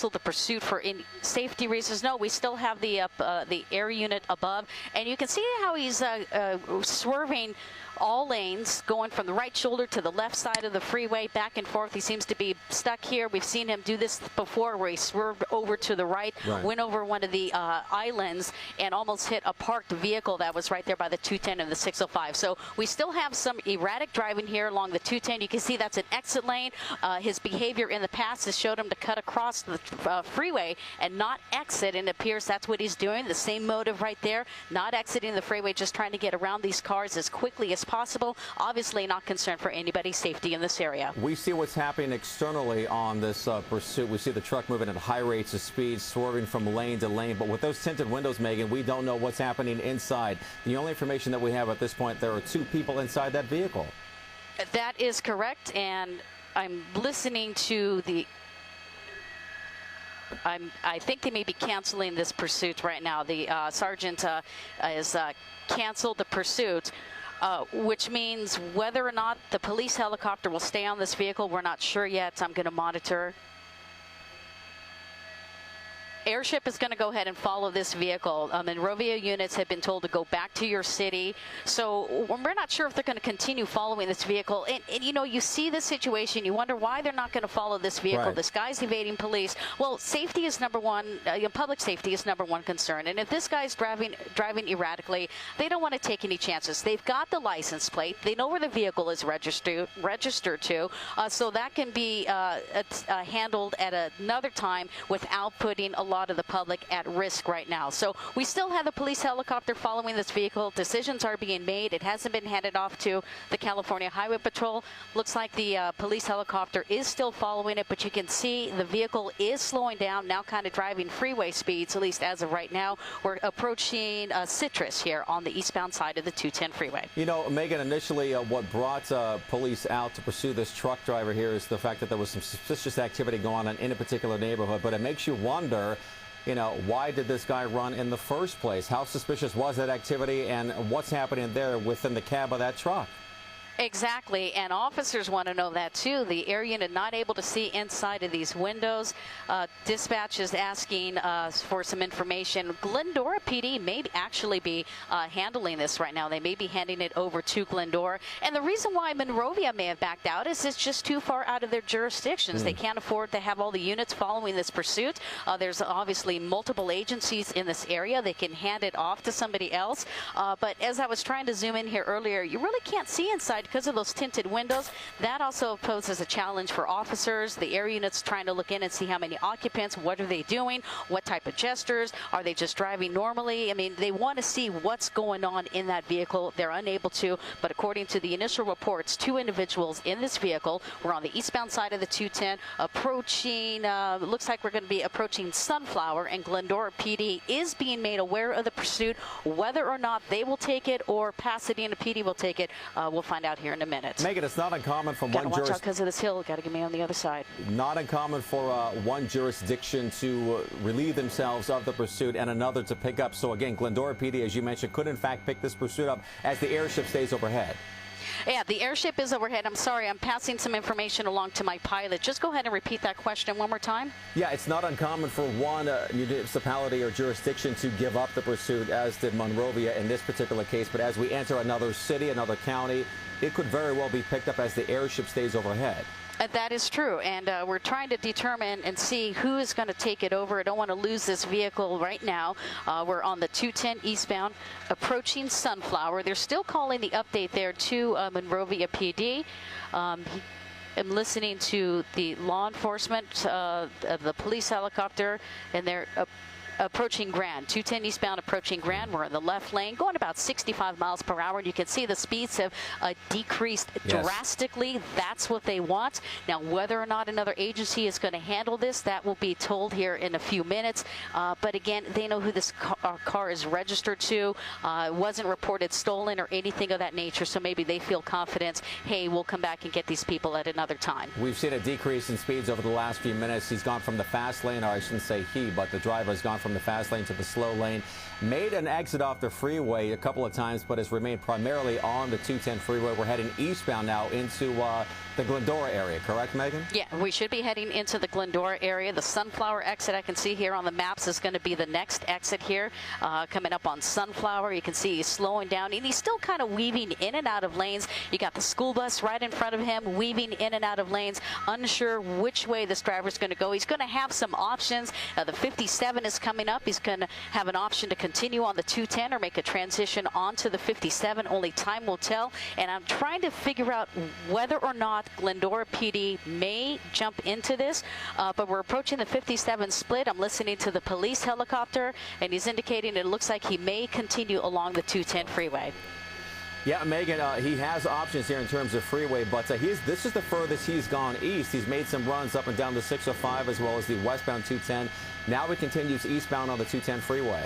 canceled the pursuit for safety reasons. No, we still have the air unit above, and you can see how he's swerving all lanes, going from the right shoulder to the left side of the freeway, back and forth. He seems to be stuck here. We've seen him do this before, where he swerved over to the right, went over one of the islands, and almost hit a parked vehicle that was right there by the 210 and the 605. So we still have some erratic driving here along the 210. You can see that's an exit lane. His behavior in the past has showed him to cut across the freeway and not exit, and it appears that's what he's doing. The same motive right there, not exiting the freeway, just trying to get around these cars as quickly as possible. Obviously not concerned for anybody's safety in this area. We see what's happening externally on this pursuit. We see the truck moving at high rates of speed, swerving from lane to lane. But with those tinted windows, Megan, we don't know what's happening inside. The only information that we have at this point, there are 2 people inside that vehicle. That is correct, and I'm listening to the I think they may be canceling this pursuit right now. The sergeant has canceled the pursuit, which means whether or not the police helicopter will stay on this vehicle, we're not sure yet. I'm going to monitor. Airship is going to go ahead and follow this vehicle. Monrovia units have been told to go back to your city. So we're not sure if they're going to continue following this vehicle. And you know, you see the situation, you wonder why they're not going to follow this vehicle. Right. This guy's evading police. Well, safety is number one. Public safety is number one concern. And if this guy's driving erratically, they don't want to take any chances. They've got the license plate. They know where the vehicle is registered to. So that can be handled at another time without putting a lot of the public at risk right now. So we still have the police helicopter following this vehicle. Decisions are being made. It hasn't been handed off to the California Highway Patrol. Looks like the police helicopter is still following it, but you can see the vehicle is slowing down, now kind of driving freeway speeds, at least as of right now. We're approaching Citrus here on the eastbound side of the 210 freeway. You know, Megan, initially what brought police out to pursue this truck driver here is the fact that there was some suspicious activity going on in a particular neighborhood, but it makes you wonder, you know, why did this guy run in the first place? How suspicious was that activity, and what's happening there within the cab of that truck? Exactly, and officers want to know that too. The air unit not able to see inside of these windows. Dispatch is asking for some information. Glendora PD may actually be handling this right now. They may be handing it over to Glendora. And the reason why Monrovia may have backed out is it's just too far out of their jurisdictions. They can't afford to have all the units following this pursuit. There's obviously multiple agencies in this area. They can hand it off to somebody else. But as I was trying to zoom in here earlier, you really can't see inside because of those tinted windows. That also poses a challenge for officers. The air unit's trying to look in and see how many occupants, what are they doing, what type of gestures, are they just driving normally? I mean, they want to see what's going on in that vehicle. They're unable to, but according to the initial reports, 2 individuals in this vehicle were on the eastbound side of the 210 approaching, looks like we're going to be approaching Sunflower, and Glendora PD is being made aware of the pursuit. Whether or not they will take it or Pasadena PD will take it, we'll find out here in a minute. Megan, it's not uncommon for one watch out because of this hill. Got to get me on the other side. Not uncommon for one jurisdiction to relieve themselves of the pursuit and another to pick up. So again, Glendora PD, as you mentioned, could in fact pick this pursuit up as the airship stays overhead. Yeah, the airship is overhead. I'm sorry, I'm passing some information along to my pilot. Just go ahead and repeat that question one more time. Yeah, it's not uncommon for one municipality or jurisdiction to give up the pursuit, as did Monrovia in this particular case. But as we enter another city, another county, it could very well be picked up as the airship stays overhead. That is true, and we're trying to determine and see who is going to take it over. I don't want to lose this vehicle right now. We're on the 210 eastbound, approaching Sunflower. They're still calling the update there to Monrovia PD. I'm listening to the law enforcement, of the police helicopter, and they're approaching Grand. 210 eastbound approaching Grand. We're in the left lane, going about 65 miles per hour. And you can see the speeds have decreased drastically. That's what they want. Now, whether or not another agency is going to handle this, that will be told here in a few minutes. But again, they know who this car is registered to. It wasn't reported stolen or anything of that nature. So maybe they feel confident, hey, we'll come back and get these people at another time. We've seen a decrease in speeds over the last few minutes. He's gone from the fast lane, or I shouldn't say he, but the driver has gone from the fast lane to the slow lane. Made an exit off the freeway a couple of times, but has remained primarily on the 210 freeway. We're heading eastbound now into the Glendora area, correct, Megan? Yeah, we should be heading into the Glendora area. The Sunflower exit I can see here on the maps is going to be the next exit here, coming up on Sunflower. You can see he's slowing down, and he's still kind of weaving in and out of lanes. You got the school bus right in front of him, weaving in and out of lanes, unsure which way this driver's going to go. He's going to have some options. The 57 is coming up. He's going to have an option to continue on the 210 or make a transition onto the 57. Only time will tell, and I'm trying to figure out whether or not Glendora PD may jump into this, but we're approaching the 57 split. I'm listening to the police helicopter, and he's indicating it looks like he may continue along the 210 freeway. Yeah, Megan, he has options here in terms of freeway, but this is the furthest he's gone east. He's made some runs up and down the 605 as well as the westbound 210. Now he continues eastbound on the 210 freeway.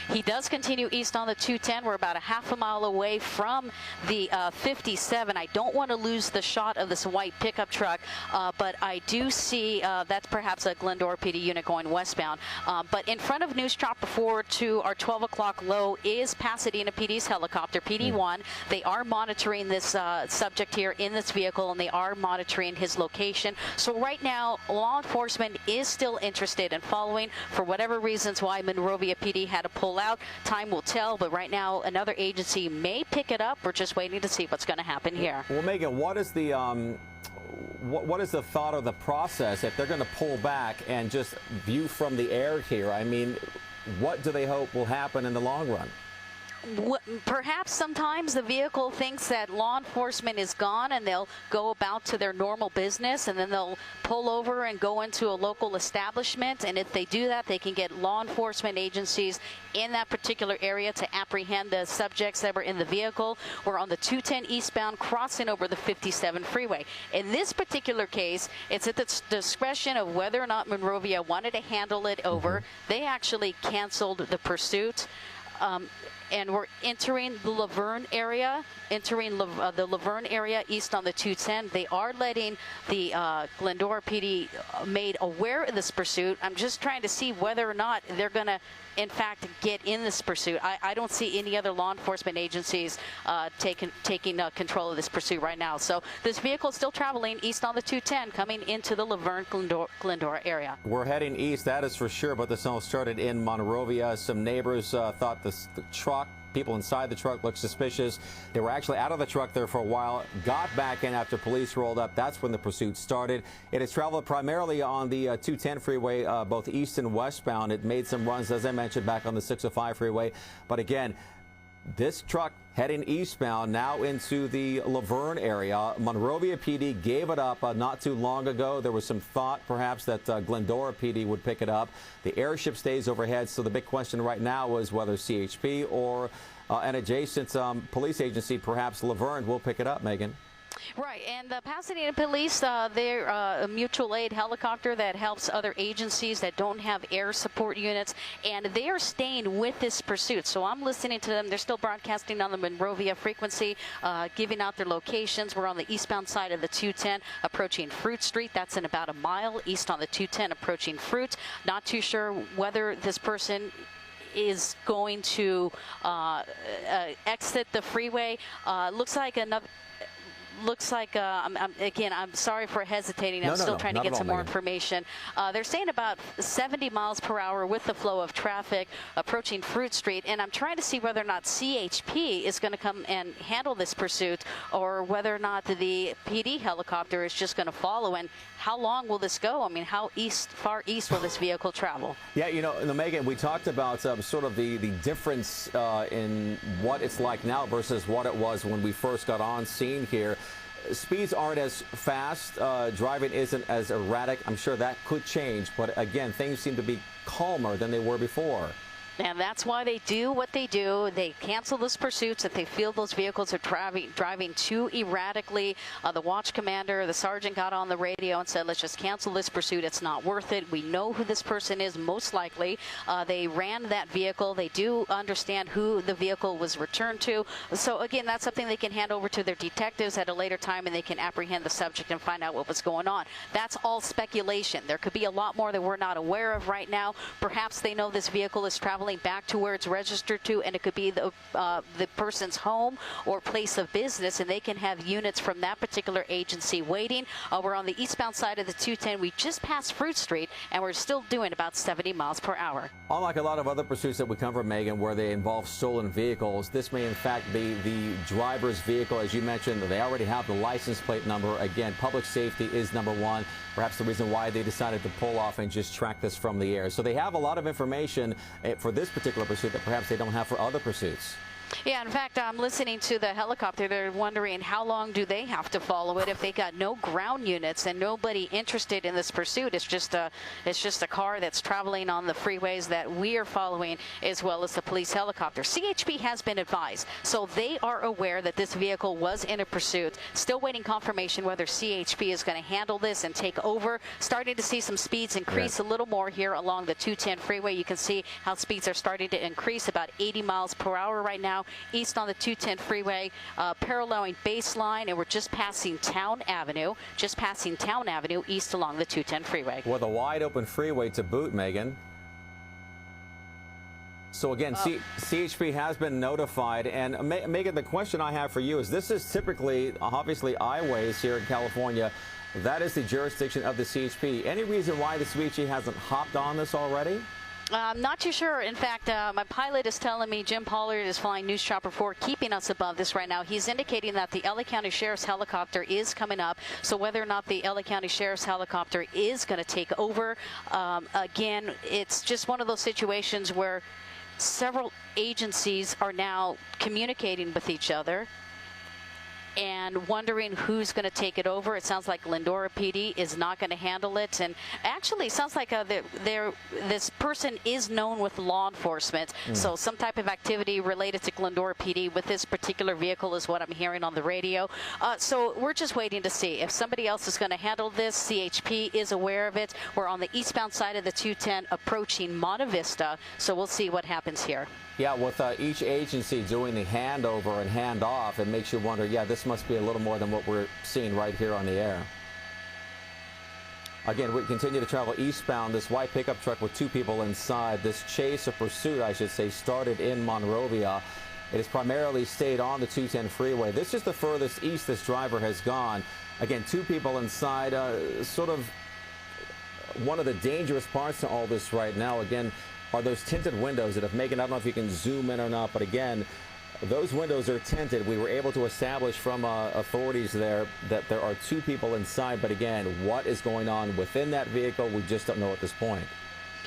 He does continue east on the 210. We're about a half a mile away from the 57. I don't want to lose the shot of this white pickup truck, but I do see that's perhaps a Glendora PD unit going westbound. But in front of News Chopper 4 to our 12 o'clock low is Pasadena PD's helicopter, PD1. They are monitoring this subject here in this vehicle, and they are monitoring his location. So right now, law enforcement is still interested in following. For whatever reasons why Monrovia PD had to pull out, time will tell, but right now another agency may pick it up. We're just waiting to see what's going to happen here. Well, Megan, what is the what is the thought of the process if they're going to pull back and just view from the air here? I mean, what do they hope will happen in the long run? Perhaps sometimes the vehicle thinks that law enforcement is gone and they'll go about to their normal business, and then they'll pull over and go into a local establishment, and if they do that, they can get law enforcement agencies in that particular area to apprehend the subjects that were in the vehicle. We're on the 210 eastbound crossing over the 57 freeway. In this particular case, it's at the discretion of whether or not Monrovia wanted to handle it over. They actually canceled the pursuit. And we're entering the Laverne area, the Laverne area east on the 210. They are letting the Glendora PD made aware of this pursuit. I'm just trying to see whether or not they're going to, in fact, get in this pursuit. I don't see any other law enforcement agencies taking control of this pursuit right now. So this vehicle is still traveling east on the 210, coming into the Laverne Glendora area. We're heading east, that is for sure, but this all started in Monrovia. Some neighbors thought the truck, people inside the truck looked suspicious. They were actually out of the truck there for a while, got back in after police rolled up. That's when the pursuit started. It has traveled primarily on the 210 freeway, both east and westbound. It made some runs, as I mentioned, back on the 605 freeway. But again, this truck heading eastbound now into the Laverne area. Monrovia PD gave it up not too long ago. There was some thought perhaps that Glendora PD would pick it up. The airship stays overhead, so the big question right now is whether CHP or an adjacent police agency, perhaps Laverne, will pick it up, Megan. Right, and the Pasadena Police, they're a mutual aid helicopter that helps other agencies that don't have air support units, and they are staying with this pursuit. So I'm listening to them. They're still broadcasting on the Monrovia frequency, giving out their locations. We're on the eastbound side of the 210, approaching Fruit Street. That's in about a mile east on the 210, approaching Fruit. Not too sure whether this person is going to exit the freeway. Looks like another... I'm sorry for hesitating. I'm still trying to get some more information. They're saying about 70 miles per hour with the flow of traffic approaching Fruit Street, and I'm trying to see whether or not CHP is going to come and handle this pursuit, or whether or not the PD helicopter is just going to follow. And how long will this go? I mean, how far east will this vehicle travel? Yeah, you know, Megan, we talked about sort of the difference in what it's like now versus what it was when we first got on scene here. Speeds aren't as fast. Driving isn't as erratic. I'm sure that could change. But again, things seem to be calmer than they were before. And that's why they do what they do. They cancel those pursuits if they feel those vehicles are driving too erratically. The watch commander, the sergeant, got on the radio and said, let's just cancel this pursuit. It's not worth it. We know who this person is, most likely. They ran that vehicle. They do understand who the vehicle was returned to. So, again, that's something they can hand over to their detectives at a later time, and they can apprehend the subject and find out what was going on. That's all speculation. There could be a lot more that we're not aware of right now. Perhaps they know this vehicle is traveling traveling back to where it's registered to, and it could be the person's home or place of business, and they can have units from that particular agency waiting. We're on the eastbound side of the 210. We just passed Fruit Street, and we're still doing about 70 miles per hour. Unlike a lot of other pursuits that we cover, Megan, where they involve stolen vehicles, this may in fact be the driver's vehicle. As you mentioned, they already have the license plate number. Again, public safety is number one. Perhaps the reason why they decided to pull off and just track this from the air. So they have a lot of information for this particular pursuit that perhaps they don't have for other pursuits. Yeah, in fact, I'm listening to the helicopter. They're wondering how long do they have to follow it if they got no ground units and nobody interested in this pursuit. It's just a car that's traveling on the freeways that we are following, as well as the police helicopter. CHP has been advised, so they are aware that this vehicle was in a pursuit. Still waiting confirmation whether CHP is going to handle this and take over. Starting to see some speeds increase a little more here along the 210 freeway. You can see how speeds are starting to increase, about 80 miles per hour right now. East on the 210 freeway, paralleling Baseline, and we're just passing Town Avenue, east along the 210 freeway. With a wide open freeway to boot, Megan. So again, CHP has been notified, and Megan, the question I have for you is, this is typically, obviously, highways here in California. That is the jurisdiction of the CHP. Any reason why the CHP hasn't hopped on this already? I'm not too sure. In fact, my pilot is telling me, Jim Pollard is flying News Chopper 4, keeping us above this right now. He's indicating that the LA County Sheriff's helicopter is coming up. So whether or not the LA County Sheriff's helicopter is going to take over, again, it's just one of those situations where several agencies are now communicating with each other and wondering who's going to take it over. It sounds like Glendora PD is not going to handle it, and actually it sounds like this person is known with law enforcement, so some type of activity related to Glendora PD with this particular vehicle is what I'm hearing on the radio. So we're just waiting to see if somebody else is going to handle this. CHP is aware of it. We're on the eastbound side of the 210 approaching Monte Vista, so we'll see what happens here. Yeah, with each agency doing the handover and handoff, it makes you wonder, yeah, this must be a little more than what we're seeing right here on the air. Again, we continue to travel eastbound. This white pickup truck with two people inside. This chase or pursuit, I should say, started in Monrovia. It has primarily stayed on the 210 freeway. This is the furthest east this driver has gone. Again, two people inside, sort of one of the dangerous parts to all this right now. Again, are those tinted windows that have Megan, I don't know if you can zoom in or not, but again, those windows are tinted. We were able to establish from authorities there that there are two people inside, but again, what is going on within that vehicle, we just don't know at this point.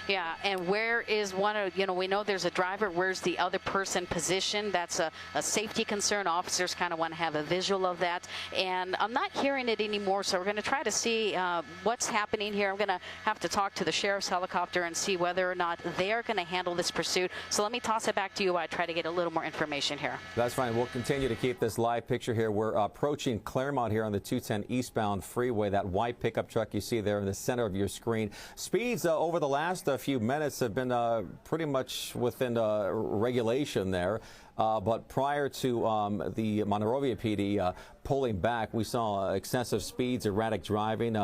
Yeah, and where is one of, we know there's a driver. Where's the other person positioned? That's a safety concern. Officers kind of want to have a visual of that. And I'm not hearing it anymore, so we're going to try to see what's happening here. I'm going to have to talk to the sheriff's helicopter and see whether or not they're going to handle this pursuit. So let me toss it back to you while I try to get a little more information here. That's fine. We'll continue to keep this live picture here. We're approaching Claremont here on the 210 eastbound freeway. That white pickup truck you see there in the center of your screen. Speeds over the last few minutes have been pretty much within regulation there. But prior to the Monrovia PD pulling back, we saw excessive speeds, erratic driving,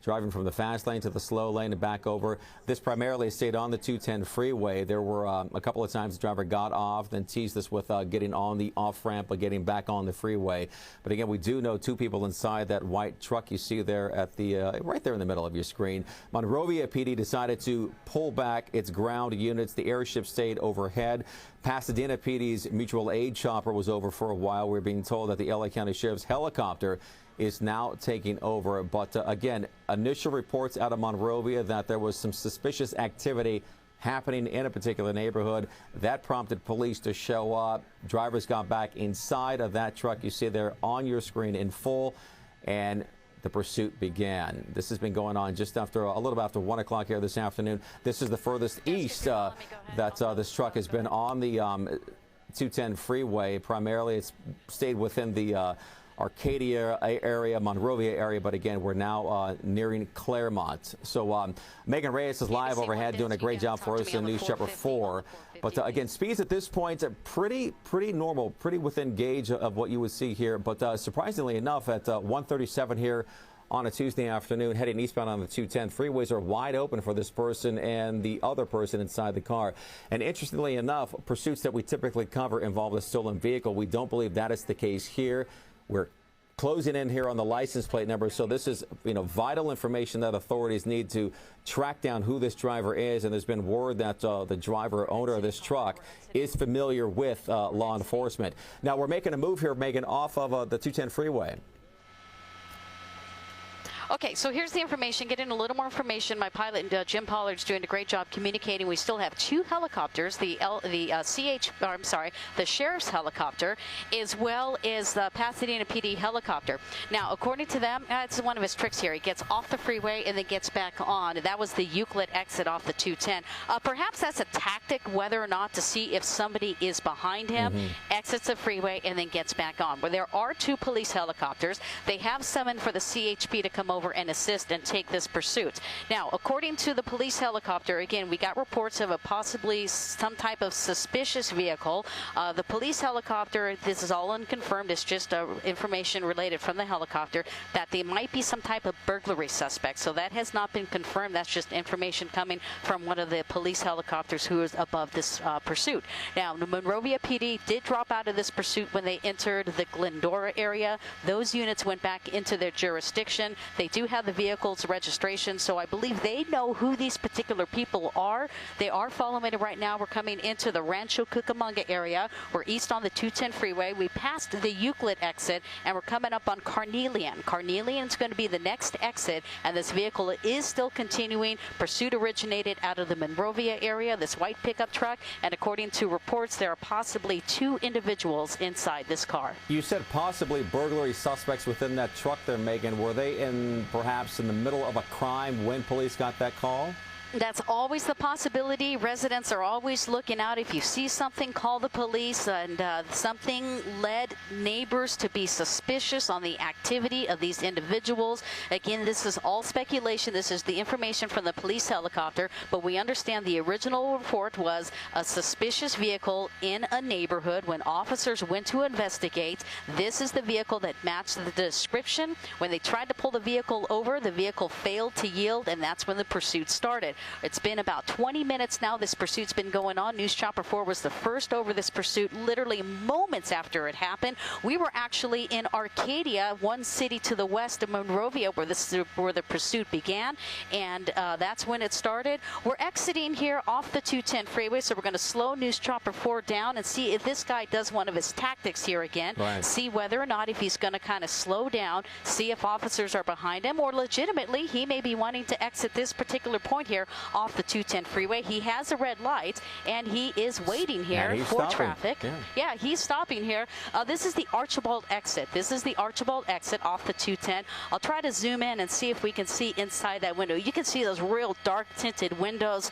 driving from the fast lane to the slow lane and back over. This primarily stayed on the 210 freeway. There were a couple of times the driver got off, then teased us with getting on the off-ramp, but getting back on the freeway. But again, we do know two people inside that white truck you see there at the right there in the middle of your screen. Monrovia PD decided to pull back its ground units. The airship stayed overhead. Pasadena PD's mutual aid chopper was over for a while. We're being told that the LA County Sheriff's helicopter is now taking over. But again, initial reports out of Monrovia that there was some suspicious activity happening in a particular neighborhood. That prompted police to show up. Drivers got back inside of that truck you see there on your screen in full, and the pursuit began. This has been going on just after a little bit after 1 o'clock here this afternoon. This is the furthest east that this truck has been on the 210 freeway. Primarily, it's stayed within the Arcadia area, Monrovia area, but again, we're now nearing Claremont. So Megan Reyes is live overhead, doing a great job for us in News Chopper 4. But again, speeds at this point are pretty normal, pretty within gauge of what you would see here. But surprisingly enough, at 137 here on a Tuesday afternoon heading eastbound on the 210. Freeways are wide open for this person and the other person inside the car. And interestingly enough, pursuits that we typically cover involve a stolen vehicle. We don't believe that is the case here. We're closing in here on the license plate number, so this is vital information that authorities need to track down who this driver is. And there's been word that the driver, owner of this truck, is familiar with law enforcement. Now we're making a move here, Megan, off of the 210 freeway. Okay, so here's the information. Getting a little more information. My pilot, Jim Pollard's doing a great job communicating. We still have 2 helicopters, the sheriff's helicopter, as well as the Pasadena PD helicopter. Now, according to them, it's one of his tricks here. He gets off the freeway and then gets back on. That was the Euclid exit off the 210. Perhaps that's a tactic, whether or not to see if somebody is behind him, exits the freeway, and then gets back on. But there are 2 police helicopters. They have summoned for the CHP to come over and assist and take this pursuit. Now, according to the police helicopter, again, we got reports of a possibly some type of suspicious vehicle. The police helicopter, this is all unconfirmed, it's just information related from the helicopter that there might be some type of burglary suspect. So that has not been confirmed. That's just information coming from one of the police helicopters who is above this pursuit. Now, the Monrovia PD did drop out of this pursuit when they entered the Glendora area. Those units went back into their jurisdiction. They do have the vehicle's registration, so I believe they know who these particular people are. They are following it right now. We're coming into the Rancho Cucamonga area. We're east on the 210 freeway. We passed the Euclid exit, and we're coming up on Carnelian. Carnelian is going to be the next exit, and this vehicle is still continuing. Pursuit originated out of the Monrovia area, this white pickup truck, and according to reports, there are possibly 2 individuals inside this car. You said possibly burglary suspects within that truck there, Megan. Were they perhaps in the middle of a crime when police got that call? That's always the possibility. Residents are always looking out. If you see something, call the police. And something led neighbors to be suspicious on the activity of these individuals. Again, this is all speculation. This is the information from the police helicopter. But we understand the original report was a suspicious vehicle in a neighborhood. When officers went to investigate, this is the vehicle that matched the description. When they tried to pull the vehicle over, the vehicle failed to yield, and that's when the pursuit started. It's been about 20 minutes now. This pursuit's been going on. News Chopper 4 was the first over this pursuit literally moments after it happened. We were actually in Arcadia, one city to the west of Monrovia, where the pursuit began, and that's when it started. We're exiting here off the 210 freeway, so we're going to slow News Chopper 4 down and see if this guy does one of his tactics here again. Right. See whether or not if he's going to kind of slow down, see if officers are behind him, or legitimately he may be wanting to exit this particular point here off the 210 freeway. He has a red light, and he is waiting here for traffic. Yeah, he's stopping here. This is the Archibald exit. This is the Archibald exit off the 210. I'll try to zoom in and see if we can see inside that window. You can see those real dark tinted windows.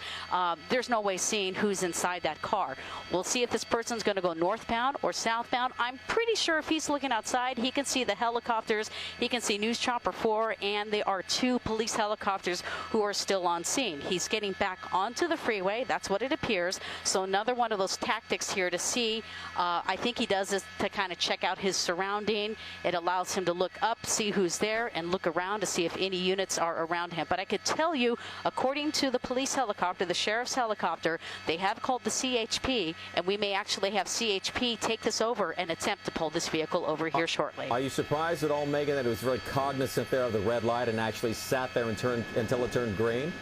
There's no way seeing who's inside that car. We'll see if this person's going to go northbound or southbound. I'm pretty sure if he's looking outside, he can see the helicopters. He can see News Chopper 4, and there are 2 police helicopters who are still on scene. He's getting back onto the freeway. That's what it appears. So another one of those tactics here to see. I think he does this to kind of check out his surrounding. It allows him to look up, see who's there, and look around to see if any units are around him. But I could tell you, according to the police helicopter, the sheriff's helicopter, they have called the CHP, and we may actually have CHP take this over and attempt to pull this vehicle over here shortly. Are you surprised at all, Megan, that it was very cognizant there of the red light and actually sat there and turned until it turned green?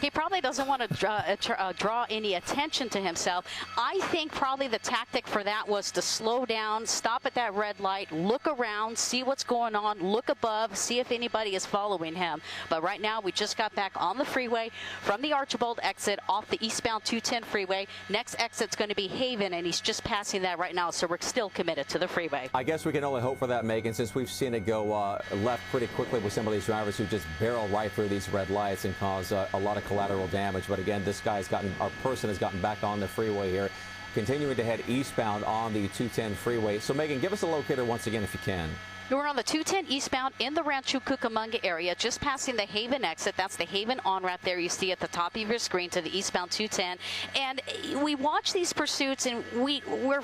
He probably doesn't want to draw any attention to himself. I think probably the tactic for that was to slow down, stop at that red light, look around, see what's going on, look above, see if anybody is following him. But right now, we just got back on the freeway from the Archibald exit off the eastbound 210 freeway. Next exit's going to be Haven, and he's just passing that right now, so we're still committed to the freeway. I guess we can only hope for that, Megan, since we've seen it go left pretty quickly with some of these drivers who just barrel right through these red lights and cause a lot of collateral damage. But again, this guy's our person has gotten back on the freeway here, continuing to head eastbound on the 210 freeway. So Megan, give us a locator once again if you can. We're on the 210 eastbound in the Rancho Cucamonga area, just passing the Haven exit. That's the Haven on-ramp there you see at the top of your screen to the eastbound 210. And we watch these pursuits, and we're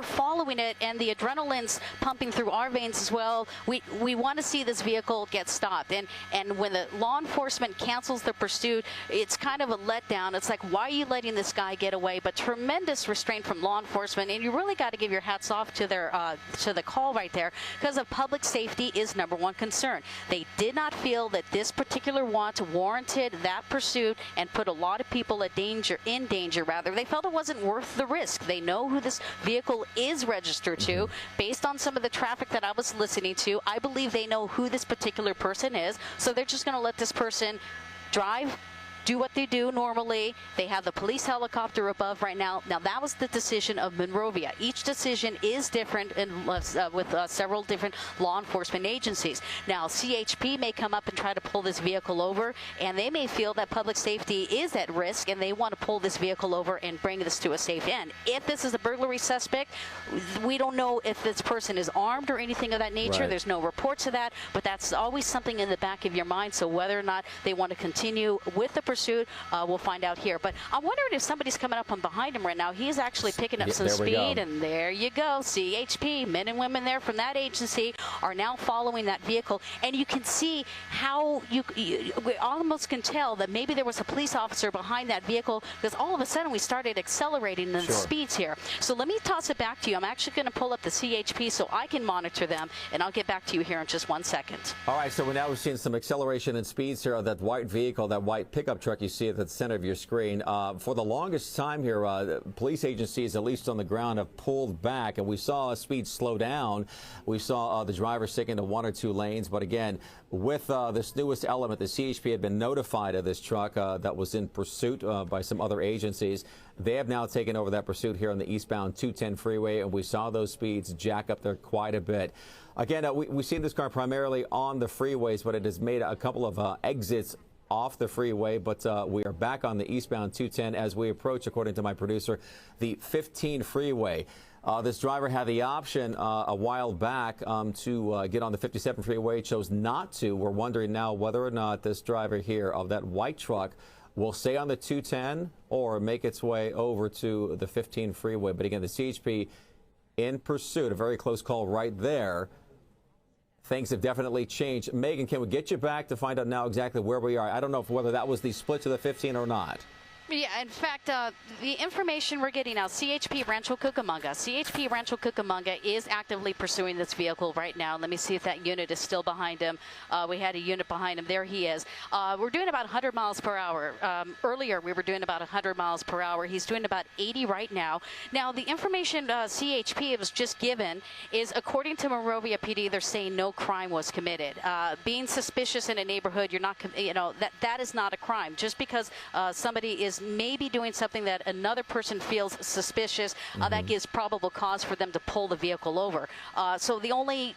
following it, and the adrenaline's pumping through our veins as well. We want to see this vehicle get stopped. And when the law enforcement cancels the pursuit, it's kind of a letdown. It's like, why are you letting this guy get away? But tremendous restraint from law enforcement, and you really got to give your hats off to their to the call right there, because of public safety is number one concern. They did not feel that this particular want warranted that pursuit and put a lot of people in danger. They felt it wasn't worth the risk. They know who this vehicle is registered to. Based on some of the traffic that I was listening to, I believe they know who this particular person is, so they're just going to let this person drive, do what they do normally. They have the police helicopter above right now. Now, that was the decision of Monrovia. Each decision is different with several different law enforcement agencies. Now, CHP may come up and try to pull this vehicle over, and they may feel that public safety is at risk, and they want to pull this vehicle over and bring this to a safe end. If this is a burglary suspect, we don't know if this person is armed or anything of that nature. Right. There's no reports of that, but that's always something in the back of your mind. So whether or not they want to continue with the pursuit, we'll find out here. But I'm wondering if somebody's coming up on behind him right now. He is actually picking up some speed, and there you go. CHP, men and women there from that agency are now following that vehicle, and you can see how we almost can tell that maybe there was a police officer behind that vehicle, because all of a sudden we started accelerating the speeds here. So let me toss it back to you. I'm actually going to pull up the CHP so I can monitor them, and I'll get back to you here in just 1 second. All right, so now we're seeing some acceleration and speeds here of that white vehicle, that white pickup truck you see at the center of your screen. For the longest time here, police agencies, at least on the ground, have pulled back, and we saw speed slow down. We saw the driver stick into 1 or 2 lanes. But again, with this newest element, the CHP had been notified of this truck that was in pursuit by some other agencies. They have now taken over that pursuit here on the eastbound 210 freeway, and we saw those speeds jack up there quite a bit. Again, we've seen this car primarily on the freeways, but it has made a couple of exits off the freeway. But we are back on the eastbound 210 as we approach, according to my producer, the 15 freeway. This driver had the option a while back to get on the 57 freeway, chose not to. We're wondering now whether or not this driver here of that white truck will stay on the 210 or make its way over to the 15 freeway. But again, the CHP in pursuit, a very close call right there. Things have definitely changed. Megan, can we get you back to find out now exactly where we are? I don't know whether that was the split to the 15 or not. Yeah, in fact, the information we're getting now, CHP Rancho Cucamonga is actively pursuing this vehicle right now. Let me see if that unit is still behind him. We had a unit behind him. There he is. We're doing about 100 miles per hour. Earlier, we were doing about 100 miles per hour. He's doing about 80 right now. Now, the information CHP was just given is, according to Monrovia PD, they're saying no crime was committed. Being suspicious in a neighborhood, you're not, that is not a crime. Just because somebody is maybe doing something that another person feels suspicious, that gives probable cause for them to pull the vehicle over. So the only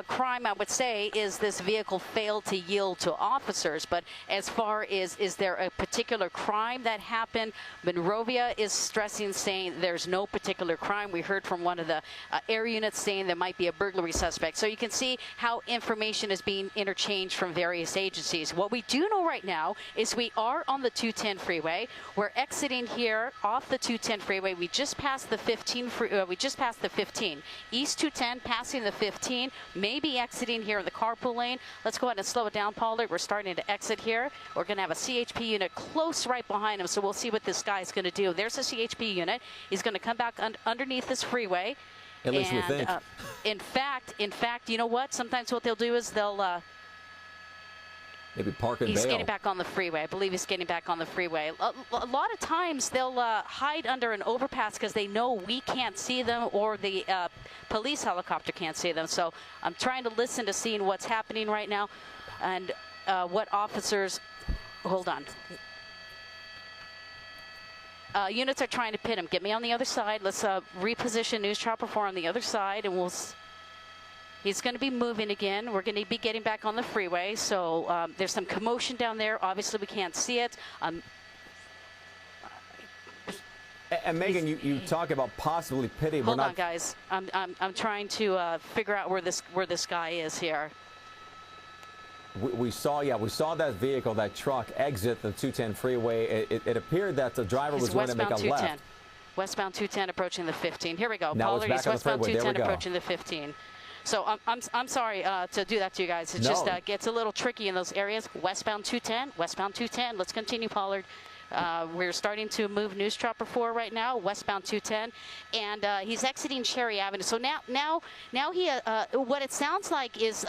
crime, I would say, is this vehicle failed to yield to officers. But as far as is there a particular crime that happened, Monrovia is stressing, saying there's no particular crime. We heard from one of the air units saying there might be a burglary suspect. So you can see how information is being interchanged from various agencies. What we do know right now is we are on the 210 freeway. We're exiting here off the 210 freeway. We just passed the 15. We just passed the 15. East 210, passing the 15. Maybe exiting here in the carpool lane. Let's go ahead and slow it down, Pollard. We're starting to exit here. We're going to have a CHP unit close right behind him, so we'll see what this guy is going to do. There's a CHP unit. He's going to come back underneath this freeway. At least we think. In fact, you know what? Sometimes what they'll do is they'll maybe park and He's bail. getting back on the freeway. I believe he's getting back on the freeway. A lot of times they'll hide under an overpass because they know we can't see them, or the police helicopter can't see them. So I'm trying to listen to seeing what's happening right now and what officers. Hold on. Units are trying to pin him. Get me on the other side. Let's reposition News Chopper 4 on the other side, and we'll. He's going to be moving again. We're going to be getting back on the freeway. So there's some commotion down there. Obviously, we can't see it. And Megan, you talk about possibly pitting. Hold on, guys. I'm trying to figure out where this guy is here. We saw that vehicle, that truck, exit the 210 freeway. It appeared that the driver was going to make a left. Westbound 210 approaching the 15. Here we go. Now Pollard, it's back on the westbound freeway. 210 approaching the 15. So I'm sorry to do that to you guys. It just gets a little tricky in those areas. Westbound 210, westbound 210. Let's continue, Pollard. We're starting to move News Chopper 4 right now, westbound 210, and he's exiting Cherry Avenue. So now he what it sounds like is.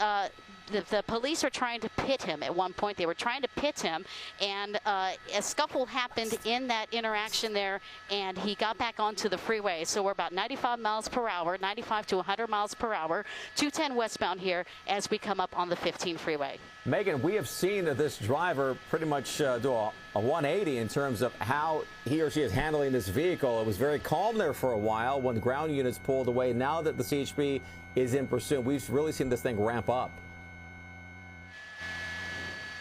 The police are trying to pit him at one point. They were trying to pit him, and a scuffle happened in that interaction there, and he got back onto the freeway. So we're about 95 miles per hour, 95 to 100 miles per hour, 210 westbound here as we come up on the 15 freeway. Megan, we have seen that this driver pretty much do a 180 in terms of how he or she is handling this vehicle. It was very calm there for a while when ground units pulled away. Now that the CHP is in pursuit, we've really seen this thing ramp up.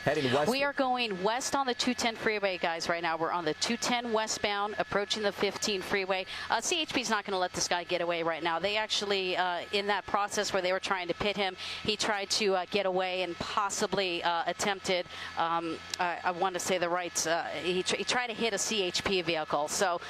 Heading west. We are going west on the 210 freeway, guys, right now. We're on the 210 westbound, approaching the 15 freeway. CHP's not going to let this guy get away right now. They actually, in that process where they were trying to pit him, he tried to get away and possibly attempted, I want to say the rights, he tried to hit a CHP vehicle. So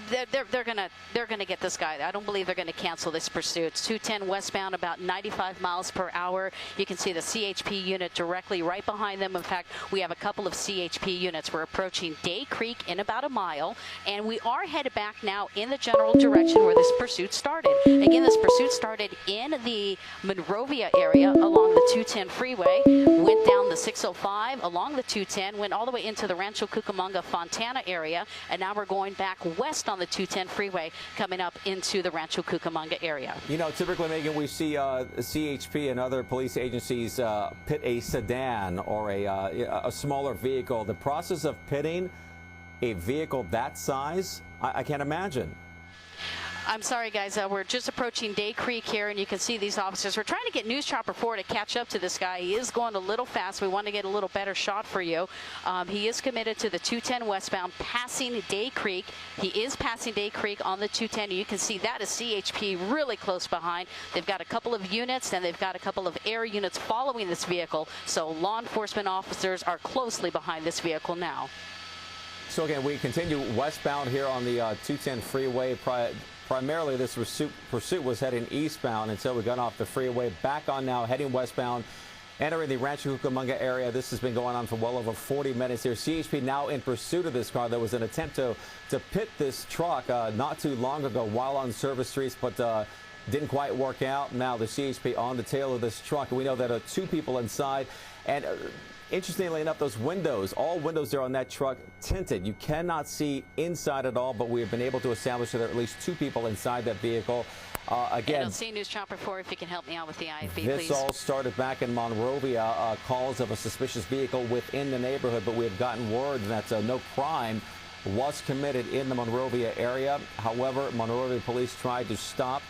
they're gonna get this guy. I don't believe they're gonna cancel this pursuit. It's 210 westbound, about 95 miles per hour. You can see the CHP unit directly right behind them. In fact, we have a couple of CHP units. We're approaching Day Creek in about a mile, and we are headed back now in the general direction where this pursuit started. Again, this pursuit started in the Monrovia area along the 210 freeway, went down the 605 along the 210, went all the way into the Rancho Cucamonga Fontana area, and now we're going back west on the 210 freeway coming up into the Rancho Cucamonga area. You know, typically, Megan, we see CHP and other police agencies pit a sedan or a smaller vehicle. The process of pitting a vehicle that size, I can't imagine. I'm sorry, guys. We're just approaching Day Creek here, and you can see these officers. We're trying to get News Chopper 4 to catch up to this guy. He is going a little fast. We want to get a little better shot for you. He is committed to the 210 westbound, passing Day Creek. He is passing Day Creek on the 210. You can see that is CHP really close behind. They've got a couple of units, and they've got a couple of air units following this vehicle. So law enforcement officers are closely behind this vehicle now. So again, we continue westbound here on the 210 freeway. Primarily, this pursuit was heading eastbound until we got off the freeway. Back on now, heading westbound, entering the Rancho Cucamonga area. This has been going on for well over 40 minutes here. CHP now in pursuit of this car. There was an attempt to pit this truck not too long ago while on service streets, but didn't quite work out. Now the CHP on the tail of this truck. We know that two people inside. And interestingly enough, those windows, all windows there on that truck tinted. You cannot see inside at all, but we have been able to establish that there are at least two people inside that vehicle. Again, I'll see News Chopper 4 if you can help me out with the IFB, please. This all started back in Monrovia, calls of a suspicious vehicle within the neighborhood, but we have gotten word that no crime was committed in the Monrovia area. However, Monrovia police tried to stop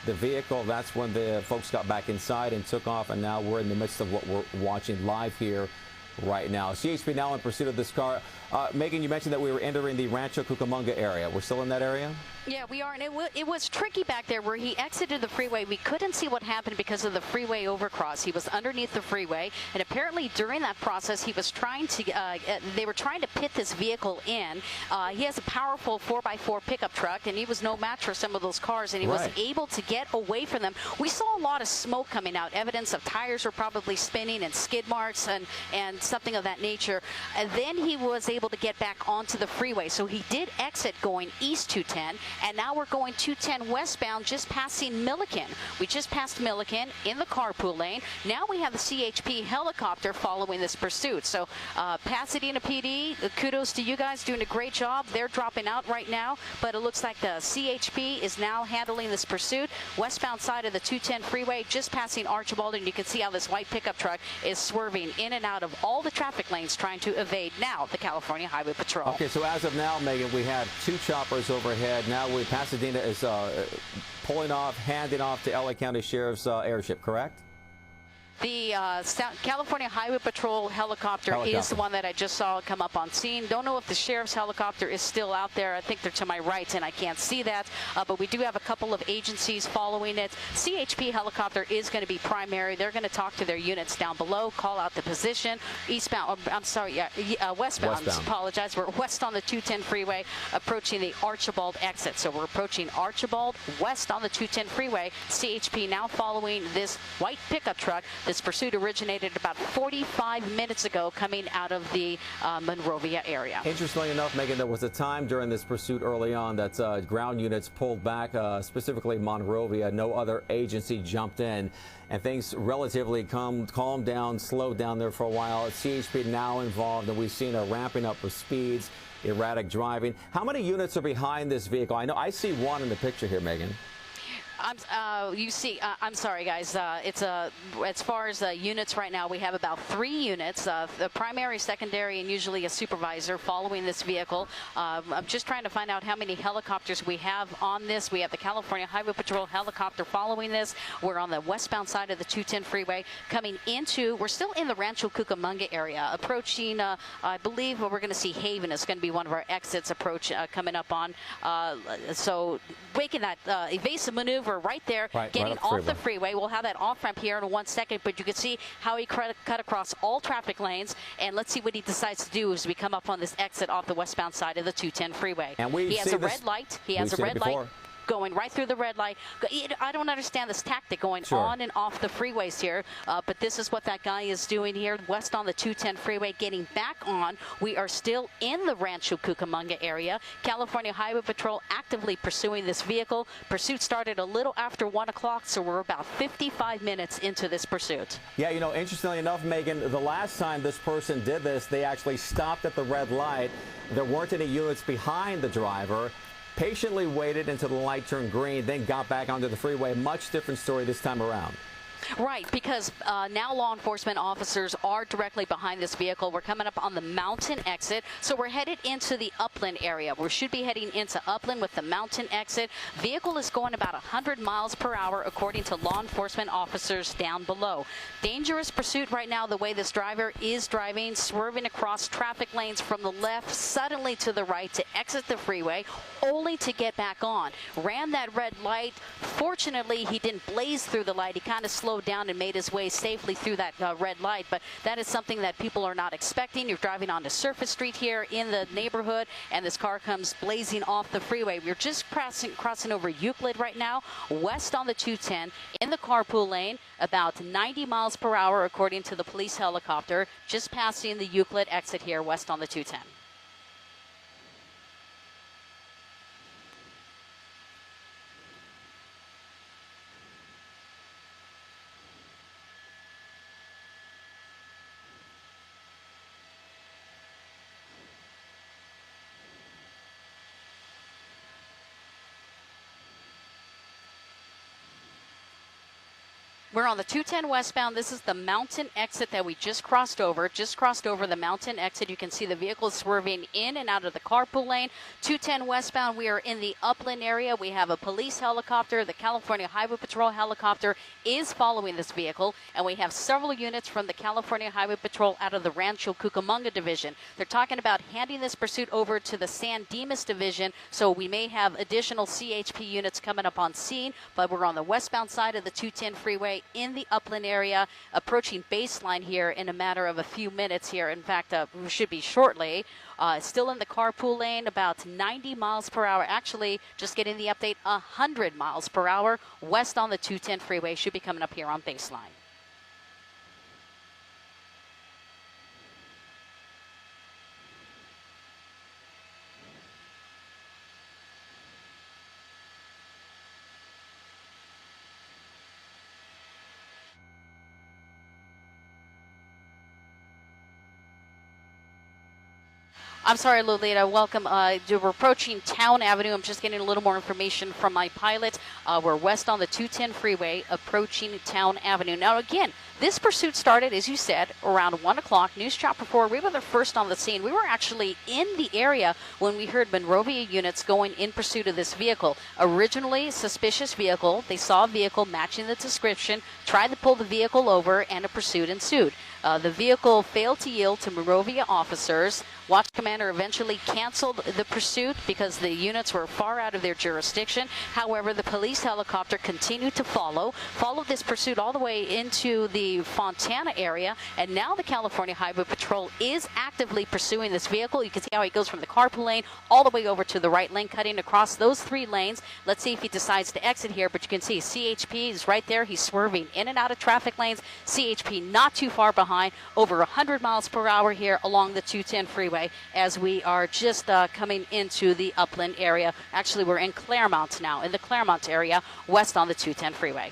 the vehicle. That's when the folks got back inside and took off, and now we're in the midst of what we're watching live here right now. CHP now in pursuit of this car. Megan, you mentioned that we were entering the Rancho Cucamonga area. We're still in that area? Yeah, we are, and it was tricky back there where he exited the freeway. We couldn't see what happened because of the freeway overcross. He was underneath the freeway, and apparently during that process, he was trying to. They were trying to pit this vehicle in. He has a powerful 4x4 pickup truck, and he was no match for some of those cars, and he was able to get away from them. We saw a lot of smoke coming out, evidence of tires were probably spinning and skid marks and something of that nature. And then he was able to get back onto the freeway, so he did exit going east 210. And now we're going 210 westbound, just passing Milliken. We just passed Milliken in the carpool lane. Now we have the CHP helicopter following this pursuit. So Pasadena PD, kudos to you guys, doing a great job. They're dropping out right now, but it looks like the CHP is now handling this pursuit. Westbound side of the 210 freeway, just passing Archibald, and you can see how this white pickup truck is swerving in and out of all the traffic lanes, trying to evade now the California Highway Patrol. Okay, so as of now, Megan, we have two choppers overhead. Now Pasadena is pulling off, handing off to LA County Sheriff's airship, correct? The California Highway Patrol helicopter is the one that I just saw come up on scene. Don't know if the sheriff's helicopter is still out there. I think they're to my right, and I can't see that. But we do have a couple of agencies following it. CHP helicopter is going to be primary. They're going to talk to their units down below, call out the position. Eastbound, I'm sorry, westbound. Apologize. We're west on the 210 freeway, approaching the Archibald exit. So we're approaching Archibald, west on the 210 freeway. CHP now following this white pickup truck. This pursuit originated about 45 minutes ago coming out of the Monrovia area. Interestingly enough, Megan, there was a time during this pursuit early on that ground units pulled back, specifically Monrovia. No other agency jumped in, and things relatively calmed down, slowed down there for a while. CHP now involved, and we've seen a ramping up of speeds, erratic driving. How many units are behind this vehicle? I see one in the picture here, Megan. I'm sorry, guys. As far as units right now, we have about 3 units, the primary, secondary, and usually a supervisor following this vehicle. I'm just trying to find out how many helicopters we have on this. We have the California Highway Patrol helicopter following this. We're on the westbound side of the 210 freeway coming into, we're still in the Rancho Cucamonga area, approaching, I believe we're going to see Haven is going to be one of our exits coming up on. So making that evasive maneuver right there, getting off the freeway. We'll have that off ramp here in 1 second, but you can see how he cut across all traffic lanes. And let's see what he decides to do as we come up on this exit off the westbound side of the 210 freeway. And he has a red light. He has a red light going right through the red light. I don't understand this tactic going on and off the freeways here, but this is what that guy is doing here, west on the 210 freeway, getting back on. We are still in the Rancho Cucamonga area. California Highway Patrol actively pursuing this vehicle. Pursuit started a little after 1 o'clock, so we're about 55 minutes into this pursuit. Yeah, interestingly enough, Megan, the last time this person did this, they actually stopped at the red light. There weren't any units behind the driver. Patiently waited until the light turned green, then got back onto the freeway. Much different story this time around. Right, because now law enforcement officers are directly behind this vehicle. We're coming up on the Mountain exit, so we're headed into the Upland area. We should be heading into Upland with the Mountain exit. Vehicle is going about 100 miles per hour, according to law enforcement officers down below. Dangerous pursuit right now, the way this driver is driving, swerving across traffic lanes from the left, suddenly to the right to exit the freeway, only to get back on. Ran that red light. Fortunately, he didn't blaze through the light. He kind of slowed down and made his way safely through that red light, but that is something that people are not expecting. You're driving onto Surface Street here in the neighborhood, and this car comes blazing off the freeway. We're just crossing over Euclid right now, west on the 210 in the carpool lane, about 90 miles per hour according to the police helicopter, just passing the Euclid exit here west on the 210. We're on the 210 westbound. This is the Mountain exit that we just crossed over. Just crossed over the Mountain exit. You can see the vehicle swerving in and out of the carpool lane. 210 westbound, we are in the Upland area. We have a police helicopter. The California Highway Patrol helicopter is following this vehicle. And we have several units from the California Highway Patrol out of the Rancho Cucamonga division. They're talking about handing this pursuit over to the San Dimas division. So we may have additional CHP units coming up on scene. But we're on the westbound side of the 210 freeway in the Upland area, approaching baseline here in a matter of a few minutes here. In fact, we should be shortly. Still in the carpool lane, about 90 miles per hour. Actually, just getting the update, 100 miles per hour west on the 210 freeway. Should be coming up here on baseline. I'm sorry, Lolita. Welcome. We're approaching Town Avenue. I'm just getting a little more information from my pilot. We're west on the 210 freeway, approaching Town Avenue. Now, again, this pursuit started, as you said, around 1 o'clock. News Chopper 4, we were the first on the scene. We were actually in the area when we heard Monrovia units going in pursuit of this vehicle. Originally, suspicious vehicle. They saw a vehicle matching the description, tried to pull the vehicle over, and a pursuit ensued. The vehicle failed to yield to Monrovia officers. Watch commander eventually canceled the pursuit because the units were far out of their jurisdiction. However, the police helicopter continued to followed this pursuit all the way into the Fontana area, and now the California Highway Patrol is actively pursuing this vehicle. You can see how he goes from the carpool lane all the way over to the right lane, cutting across those 3 lanes. Let's see if he decides to exit here, but you can see CHP is right there. He's swerving in and out of traffic lanes. CHP not too far behind, over 100 miles per hour here along the 210 freeway as we are just coming into the Upland area. Actually, we're in Claremont now, in the Claremont area, west on the 210 freeway.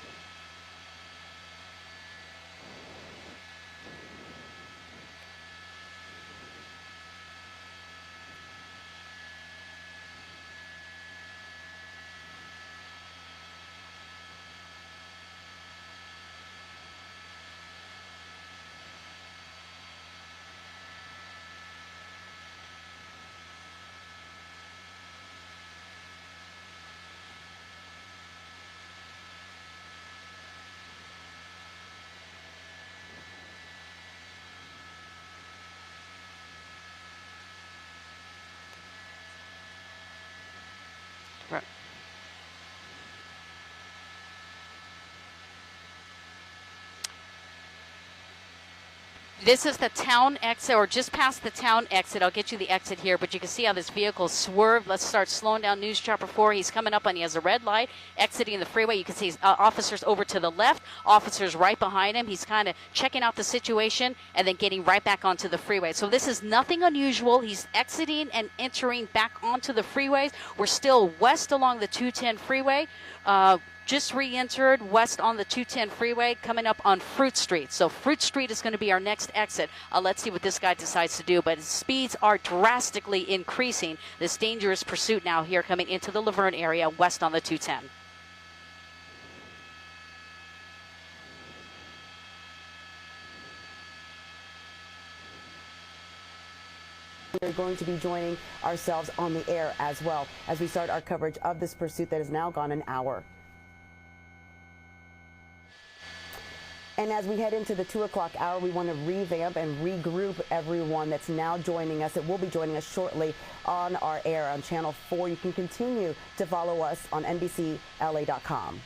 Right. This is the town exit, or just past the town exit. I'll get you the exit here, but you can see how this vehicle swerved. Let's start slowing down News Chopper 4. He's coming up and he has a red light, exiting the freeway. You can see officers over to the left, officers right behind him. He's kind of checking out the situation and then getting right back onto the freeway. So this is nothing unusual. He's exiting and entering back onto the freeways. We're still west along the 210 freeway. Just re-entered west on the 210 freeway, coming up on Fruit Street. So Fruit Street is going to be our next exit. Let's see what this guy decides to do. But his speeds are drastically increasing. This dangerous pursuit now here coming into the Laverne area west on the 210. We're going to be joining ourselves on the air as well as we start our coverage of this pursuit that has now gone an hour. And as we head into the 2 o'clock hour, we want to revamp and regroup everyone that's now joining us. It will be joining us shortly on our air on Channel 4. You can continue to follow us on NBCLA.com.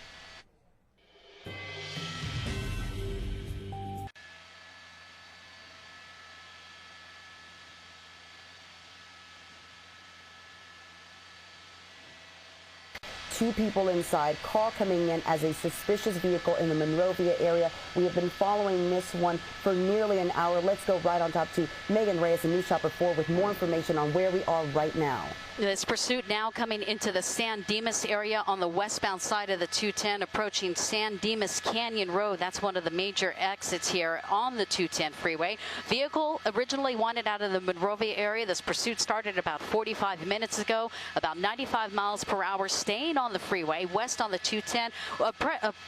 Two people inside, call coming in as a suspicious vehicle in the Monrovia area. We have been following this one for nearly an hour. Let's go right on top to Megan Reyes and News Chopper 4 with more information on where we are right now. This pursuit now coming into the San Dimas area on the westbound side of the 210, approaching San Dimas Canyon Road. That's one of the major exits here on the 210 freeway. Vehicle originally wanted out of the Monrovia area. This pursuit started about 45 minutes ago, about 95 miles per hour, staying on the freeway west on the 210.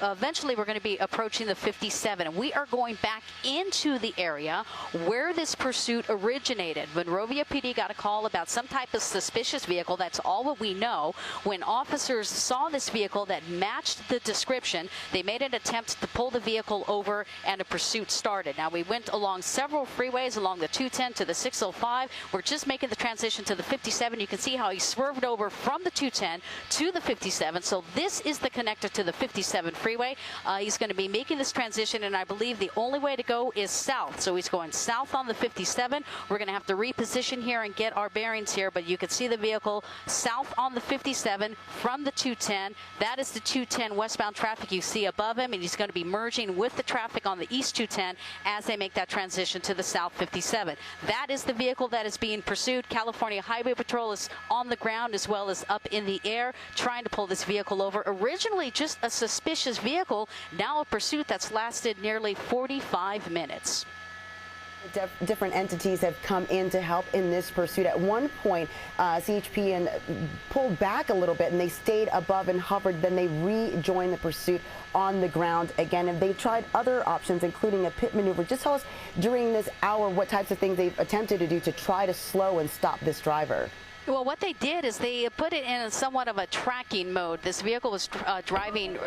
Eventually, we're going to be approaching the 57. We are going back into the area where this pursuit originated. Monrovia PD got a call about some type of suspicious vehicle. That's all what we know. When officers saw this vehicle that matched the description, they made an attempt to pull the vehicle over and a pursuit started. Now, we went along several freeways along the 210 to the 605. We're just making the transition to the 57. You can see how he swerved over from the 210 to the 57. So this is the connector to the 57 freeway. He's going to be making this transition, and I believe the only way to go is south. So he's going south on the 57. We're going to have to reposition here and get our bearings here, but you can see the vehicle south on the 57 from the 210. That is the 210 westbound traffic you see above him, and he's going to be merging with the traffic on the east 210 as they make that transition to the south 57. That is the vehicle that is being pursued. California Highway Patrol is on the ground as well as up in the air trying to pull this vehicle over. Originally just a suspicious vehicle, now a pursuit that's lasted nearly 45 minutes. Different entities have come in to help in this pursuit. At one point, CHP pulled back a little bit and they stayed above and hovered. Then they rejoined the pursuit on the ground again. And they tried other options, including a pit maneuver. Just tell us during this hour what types of things they've attempted to do to try to slow and stop this driver. Well, what they did is they put it in somewhat of a tracking mode. This vehicle was driving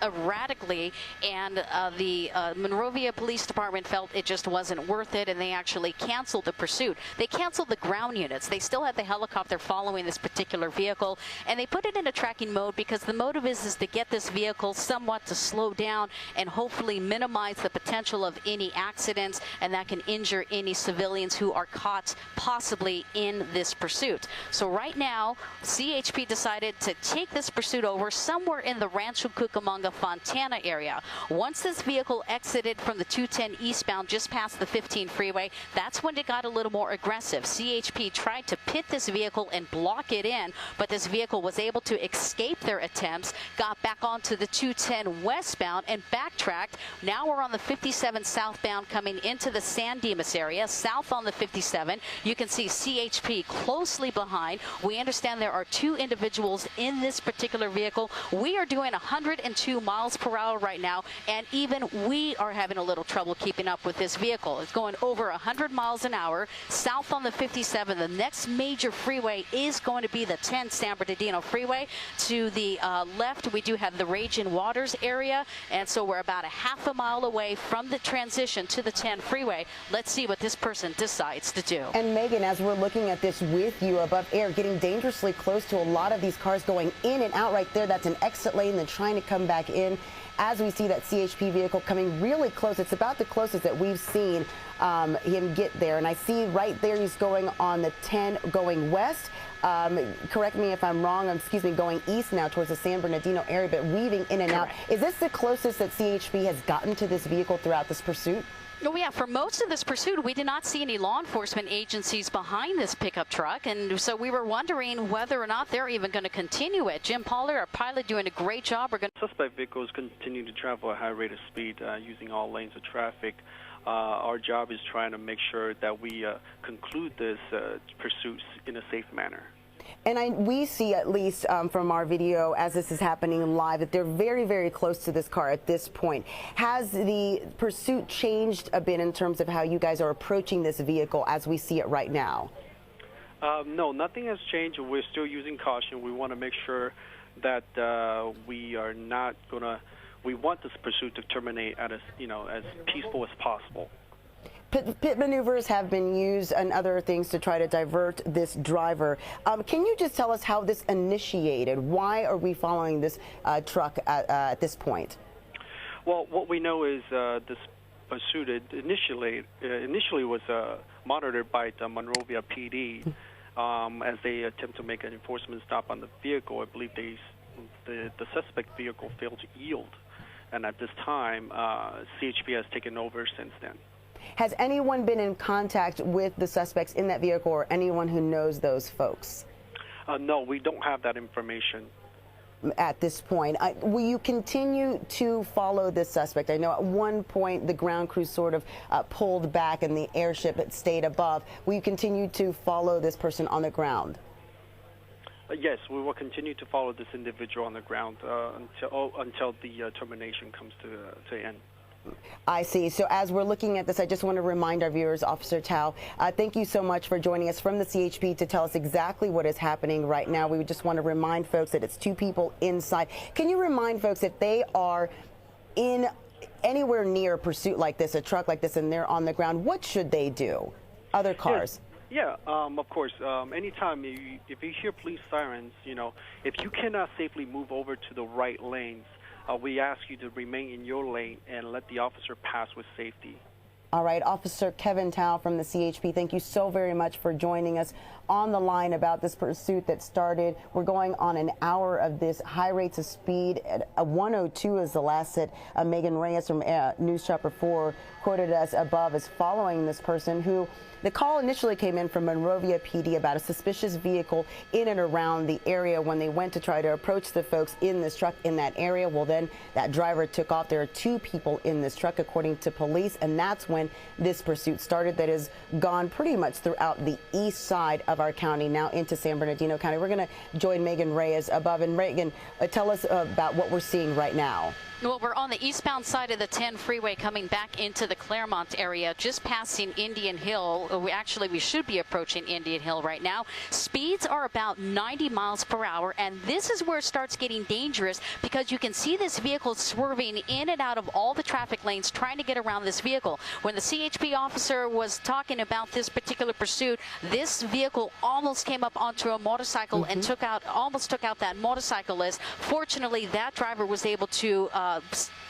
erratically, and the Monrovia Police Department felt it just wasn't worth it, and they actually canceled the pursuit. They canceled the ground units. They still had the helicopter following this particular vehicle, and they put it in a tracking mode because the motive is to get this vehicle somewhat to slow down and hopefully minimize the potential of any accidents, and that can injure any civilians who are caught possibly in this pursuit. So right now, CHP decided to take this pursuit over somewhere in the Rancho Cucamonga, Fontana area. Once this vehicle exited from the 210 eastbound just past the 15 freeway, that's when it got a little more aggressive. CHP tried to pit this vehicle and block it in, but this vehicle was able to escape their attempts, got back onto the 210 westbound and backtracked. Now we're on the 57 southbound coming into the San Dimas area, south on the 57. You can see CHP closely behind. We understand there are two individuals in this particular vehicle. We are doing 102 miles per hour right now, and even we are having a little trouble keeping up with this vehicle. It's going over 100 miles an hour south on the 57. The next major freeway is going to be the 10 San Bernardino freeway. To the left, we do have the Raging Waters area, and so we're about a half a mile away from the transition to the 10 freeway. Let's see what this person decides to do. And Megan, as we're looking at this with you above air, getting dangerously close to a lot of these cars going in and out right there. That's an exit lane, then trying to come back in. As we see that CHP vehicle coming really close, it's about the closest that we've seen him get there. And I see right there he's going on the 10 going west. Correct me if I'm wrong, going east now towards the San Bernardino area, but weaving in and out. Is this the closest that CHP has gotten to this vehicle throughout this pursuit? Oh, yeah, for most of this pursuit, we did not see any law enforcement agencies behind this pickup truck, and so we were wondering whether or not they're even going to continue it. Jim Pollard, our pilot, doing a great job. Suspect vehicles continue to travel at a high rate of speed using all lanes of traffic. Our job is trying to make sure that we conclude this pursuit in a safe manner. And we see, at least from our video as this is happening live, that they're very, very close to this car at this point. Has the pursuit changed a bit in terms of how you guys are approaching this vehicle as we see it right now? No, nothing has changed. We're still using caution. We want to make sure that we are not going to. We want this pursuit to terminate at as peaceful as possible. Pit maneuvers have been used and other things to try to divert this driver. Can you just tell us how this initiated? Why are we following this truck at this point? Well, what we know is this pursuit initially was monitored by the Monrovia PD as they attempt to make an enforcement stop on the vehicle. I believe the suspect vehicle failed to yield, and at this time, CHP has taken over since then. Has anyone been in contact with the suspects in that vehicle or anyone who knows those folks? No, we don't have that information. At this point, will you continue to follow this suspect? I know at one point the ground crew sort of pulled back and the airship had stayed above. Will you continue to follow this person on the ground? Yes, we will continue to follow this individual on the ground until the termination comes to an end. I see. So as we're looking at this, I just want to remind our viewers, Officer Tao, thank you so much for joining us from the CHP to tell us exactly what is happening right now. We just want to remind folks that it's two people inside. Can you remind folks if they are in anywhere near a pursuit like this, a truck like this, and they're on the ground, what should they do? Other cars? Yeah, of course. Anytime if you hear police sirens, if you cannot safely move over to the right lanes, we ask you to remain in your lane and let the officer pass with safety. All right, Officer Kevin Tao from the CHP, thank you so very much for joining us on the line about this pursuit that started. We're going on an hour of this high rates of speed. At 102 is the last that Megan Reyes from News Chopper 4 quoted us above as following this person who the call initially came in from Monrovia PD about a suspicious vehicle in and around the area. When they went to try to approach the folks in this truck in that area, well, then that driver took off. There are two people in this truck, according to police, and that's when when this pursuit started that has gone pretty much throughout the east side of our county, now into San Bernardino County. We're going to join Megan Reyes above. And Megan, tell us about what we're seeing right now. Well, we're on the eastbound side of the 10 freeway coming back into the Claremont area, just passing Indian Hill. We should be approaching Indian Hill right now. Speeds are about 90 miles per hour, and this is where it starts getting dangerous because you can see this vehicle swerving in and out of all the traffic lanes trying to get around this vehicle. When the CHP officer was talking about this particular pursuit, this vehicle almost came up onto a motorcycle and almost took out that motorcyclist. Fortunately, that driver was able to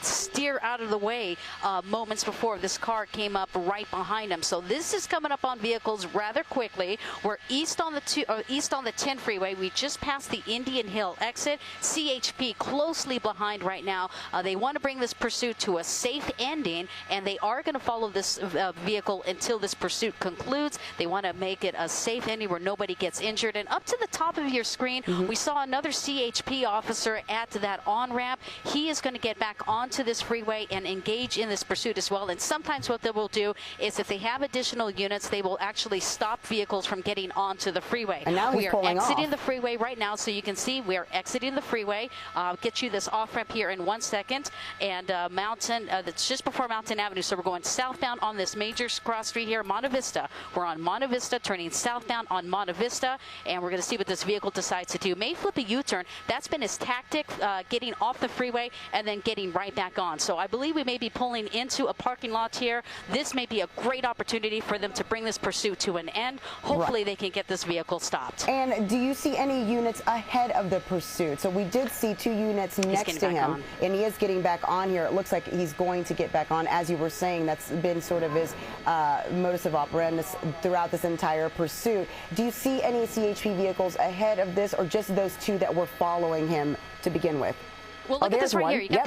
steer out of the way moments before this car came up right behind him. So this is coming up on vehicles rather quickly. We're east on the 10 freeway. We just passed the Indian Hill exit. CHP closely behind right now. They want to bring this pursuit to a safe ending, and they are going to follow this vehicle until this pursuit concludes. They want to make it a safe ending where nobody gets injured. And up to the top of your screen, we saw another CHP officer at that on-ramp. He is going to get back onto this freeway and engage in this pursuit as well. And sometimes what they will do is if they have additional units, they will actually stop vehicles from getting onto the freeway. And now we are exiting off. the freeway right now, so you can see we are exiting the freeway. I'll get you this off ramp here in 1 second. And that's just before Mountain Avenue. So we're going southbound on this major cross street here, Monte Vista. We're on Monte Vista, turning southbound on Monte Vista, and we're going to see what this vehicle decides to do. May flip a U-turn. That's been his tactic, getting off the freeway and then getting right back on. So I believe we may be pulling into a parking lot here. This may be a great opportunity for them to bring this pursuit to an end. Hopefully they can get this vehicle stopped. And do you see any units ahead of the pursuit? So we did see 2 units next to him, and he is getting back on here. It looks like he's going to get back on. As you were saying, that's been sort of his modus of operandus throughout this entire pursuit. Do you see any CHP vehicles ahead of this, or just those 2 that were following him to begin with? Well, look at this right here.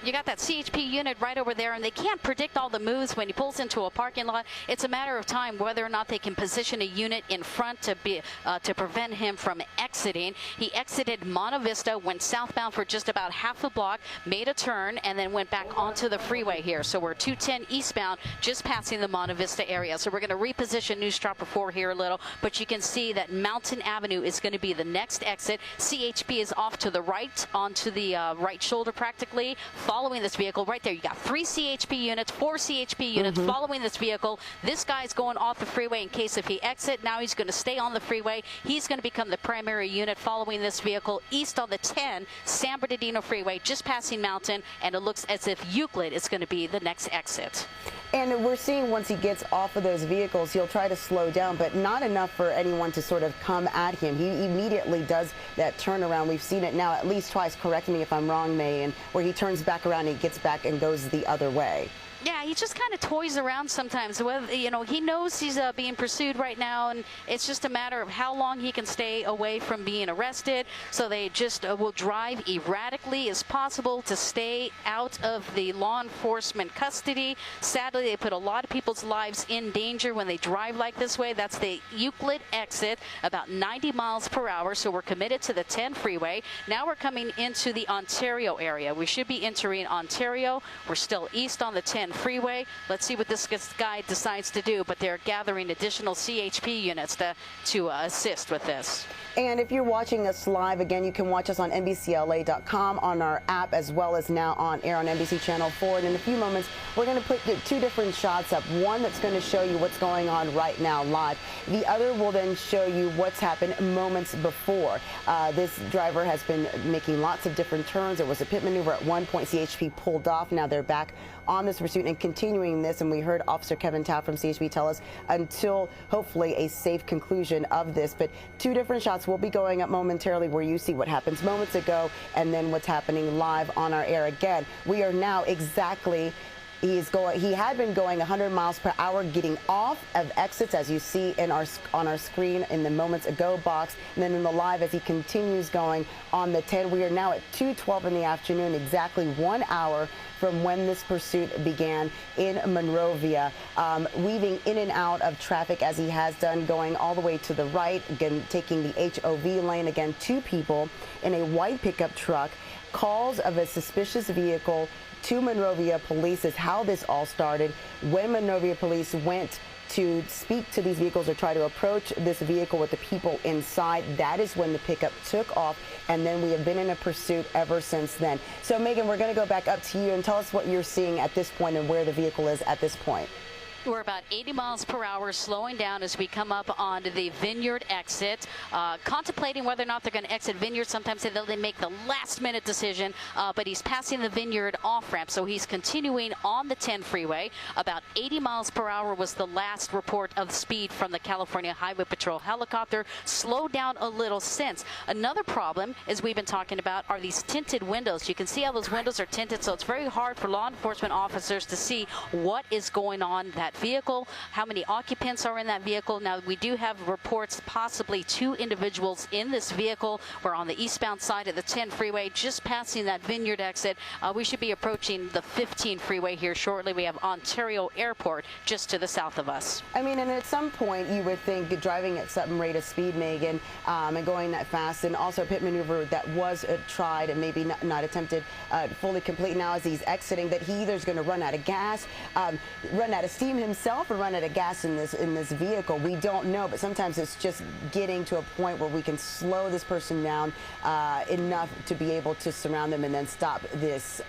You got that CHP unit right over there, and they can't predict all the moves when he pulls into a parking lot. It's a matter of time whether or not they can position a unit in front to prevent him from exiting. He exited Monte Vista, went southbound for just about half a block, made a turn, and then went back onto the freeway here. So we're 210 eastbound, just passing the Monte Vista area. So we're going to reposition News Dropper 4 here a little, but you can see that Mountain Avenue is going to be the next exit. CHP is off to the right, onto the right shoulder practically, following this vehicle right there. You got 3 CHP units, 4 CHP units following this vehicle. This guy's going off the freeway in case if he exit. Now he's going to stay on the freeway. He's going to become the primary unit following this vehicle east on the 10 San Bernardino freeway, just passing Mountain, and it looks as if Euclid is going to be the next exit. And we're seeing once he gets off of those vehicles, he'll try to slow down, but not enough for anyone to sort of come at him. He immediately does that turnaround. We've seen it now at least twice, correct me if I'm wrong, May, and where he turns back around and he gets back and goes the other way. Yeah, he just kind of toys around sometimes. You know, he knows he's being pursued right now, and it's just a matter of how long he can stay away from being arrested. So they just will drive erratically as possible to stay out of the law enforcement custody. Sadly, they put a lot of people's lives in danger when they drive like this way. That's the Euclid exit, about 90 miles per hour. So we're committed to the 10 freeway. Now we're coming into the Ontario area. We should be entering Ontario. We're still east on the 10 freeway. Let's see what this guy decides to do, but they're gathering additional CHP units to assist with this. And if you're watching us live, again, you can watch us on NBCLA.com, on our app, as well as now on air on NBC Channel 4. And in a few moments, we're going to put 2 different shots up. One that's going to show you what's going on right now live. The other will then show you what's happened moments before. This driver has been making lots of different turns. There was a pit maneuver at one point. CHP pulled off. Now they're back on this pursuit and continuing this. And we heard Officer Kevin Tao from CHP tell us until hopefully a safe conclusion of this. But 2 different shots will be going up momentarily where you see what happens moments ago and then what's happening live on our air again. We are now exactly He had been going 100 miles per hour, getting off of exits, as you see on our screen in the moments ago box, and then in the live as he continues going on the 10. We are now at 2:12 in the afternoon, exactly 1 hour from when this pursuit began in Monrovia, weaving in and out of traffic as he has done, going all the way to the right, again taking the HOV lane. Again, 2 people in a white pickup truck calls of a suspicious vehicle to Monrovia police is how this all started. When Monrovia police went to speak to these vehicles or try to approach this vehicle with the people inside, that is when the pickup took off, and then we have been in a pursuit ever since then. So Megan, we're going to go back up to you and tell us what you're seeing at this point and where the vehicle is at this point. We're about 80 miles per hour, slowing down as we come up onto the Vineyard exit, contemplating whether or not they're going to exit Vineyard. Sometimes they make the last-minute decision, but he's passing the Vineyard off-ramp, so he's continuing on the 10 freeway. About 80 miles per hour was the last report of speed from the California Highway Patrol helicopter. Slowed down a little since. Another problem, as we've been talking about, are these tinted windows. You can see how those windows are tinted, so it's very hard for law enforcement officers to see what is going on that vehicle, how many occupants are in that vehicle. Now, we do have reports possibly 2 individuals in this vehicle. We're on the eastbound side of the 10 freeway, just passing that Vineyard exit. We should be approaching the 15 freeway here shortly. We have Ontario Airport just to the south of us. I mean, and at some point you would think driving at some rate of speed, Megan, and going that fast, and also a pit maneuver that was tried and maybe not attempted fully complete now as he's exiting, that he either is going to run out of gas, run out of steam himself, or run out of gas in this vehicle. We don't know, but sometimes it's just getting to a point where we can slow this person down enough to be able to surround them and then stop this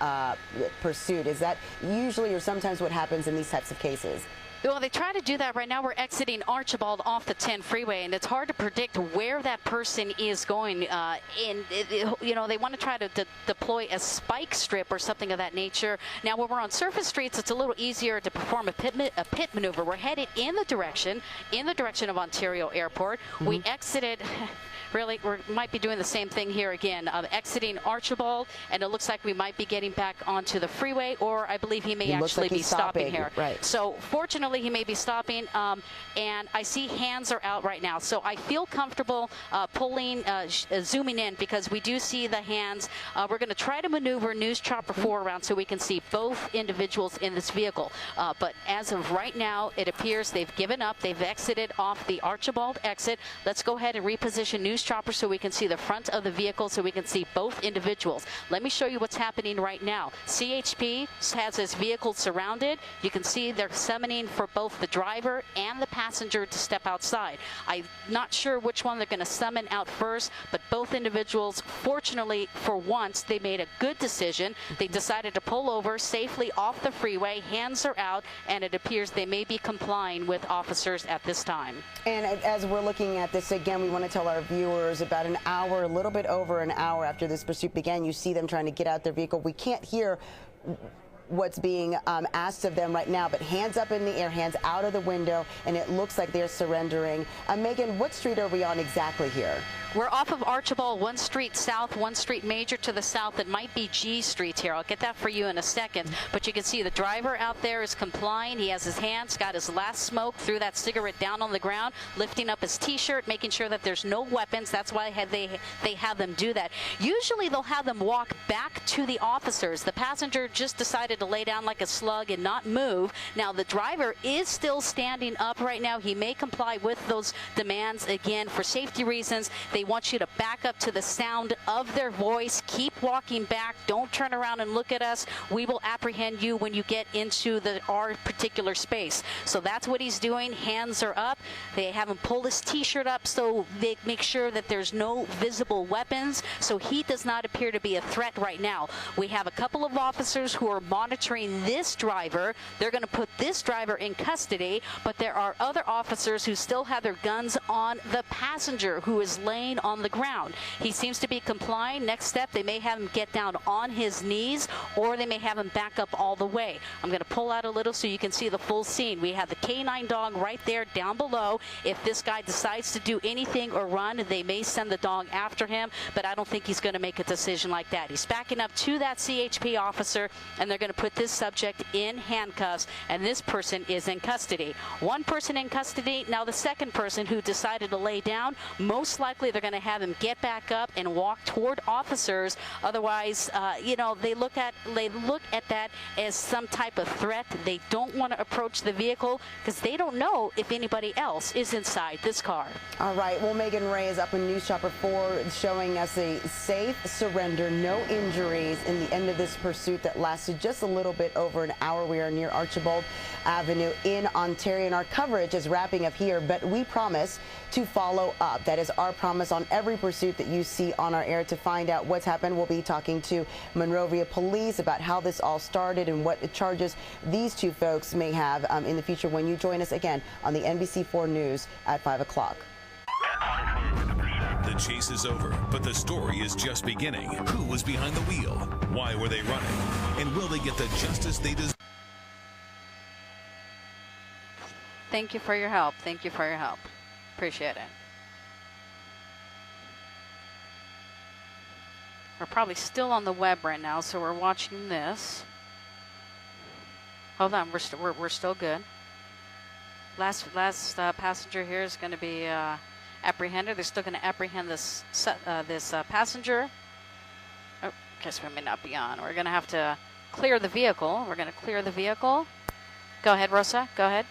pursuit. Is that usually or sometimes what happens in these types of cases? Well, they try to do that. Right now we're exiting Archibald off the 10 freeway, and it's hard to predict where that person is going. You know, they want to try to deploy a spike strip or something of that nature. Now, when we're on surface streets, it's a little easier to perform a pit maneuver. We're headed in the direction of Ontario Airport. We exited. Really, we might be doing the same thing here again, exiting Archibald, and it looks like we might be getting back onto the freeway, or I believe he may actually be stopping here. Right. So fortunately, he may be stopping, and I see hands are out right now. So I feel comfortable zooming in, because we do see the hands. We're going to try to maneuver News Chopper 4 around so we can see both individuals in this vehicle. But as of right now, it appears they've given up. They've exited off the Archibald exit. Let's go ahead and reposition News Chopper so we can see the front of the vehicle, so we can see both individuals. Let me show you what's happening right now. CHP has his vehicle surrounded. You can see they're summoning for both the driver and the passenger to step outside. I'm not sure which one they're going to summon out first, but both individuals, fortunately for once, they made a good decision. They decided to pull over safely off the freeway. Hands are out, and it appears they may be complying with officers at this time. And as we're looking at this again, we want to tell our viewers about an hour, a little bit over an hour after this pursuit began, you see them trying to get out their vehicle. We can't hear what's being asked of them right now, but hands up in the air, hands out of the window, and it looks like they're surrendering. Megan, what street are we on exactly here? We're off of Archibald, 1 street south, 1 street major to the south. It might be G Street here. I'll get that for you in a second. But you can see the driver out there is complying. He has his hands, got his last smoke, threw that cigarette down on the ground, lifting up his T-shirt, making sure that there's no weapons. That's why they have them do that. Usually they'll have them walk back to the officers. The passenger just decided to lay down like a slug and not move. Now, the driver is still standing up right now. He may comply with those demands. Again, for safety reasons, they want you to back up to the sound of their voice. Keep walking back. Don't turn around and look at us. We will apprehend you when you get into our particular space. So that's what he's doing. Hands are up. They have him pull his T-shirt up so they make sure that there's no visible weapons. So he does not appear to be a threat right now. We have a couple of officers who are monitoring this driver. They're going to put this driver in custody, but there are other officers who still have their guns on the passenger who is laying on the ground. He seems to be complying. Next step, they may have him get down on his knees, or they may have him back up all the way. I'm going to pull out a little so you can see the full scene. We have the K9 dog right there down below. If this guy decides to do anything or run, they may send the dog after him, but I don't think he's going to make a decision like that. He's backing up to that CHP officer, and they're going to put this subject in handcuffs, and this person is in custody. One person in custody. Now, the second person who decided to lay down, most likely they're they're going to have him get back up and walk toward officers. Otherwise, they look at that as some type of threat. They don't want to approach the vehicle because they don't know if anybody else is inside this car. All right. Well, Megan Ray is up in News Chopper 4 showing us a safe surrender, no injuries in the end of this pursuit that lasted just a little bit over an hour. We are near Archibald Avenue in Ontario, and our coverage is wrapping up here, but we promise to follow up. That is our promise on every pursuit that you see on our air. To find out what's happened, we'll be talking to Monrovia Police about how this all started and what charges these two folks may have in the future when you join us again on the NBC4 News at 5 o'clock. The chase is over, but the story is just beginning. Who was behind the wheel? Why were they running? And will they get the justice they deserve? Thank you for your help. Thank you for your help. Appreciate it. We're probably still on the web right now, so we're watching this. Hold on, we're still good. Last passenger here is going to be apprehended. They're still going to apprehend this passenger. Oh, guess we may not be on. We're going to have to clear the vehicle. We're going to clear the vehicle. Go ahead, Rosa. Go ahead.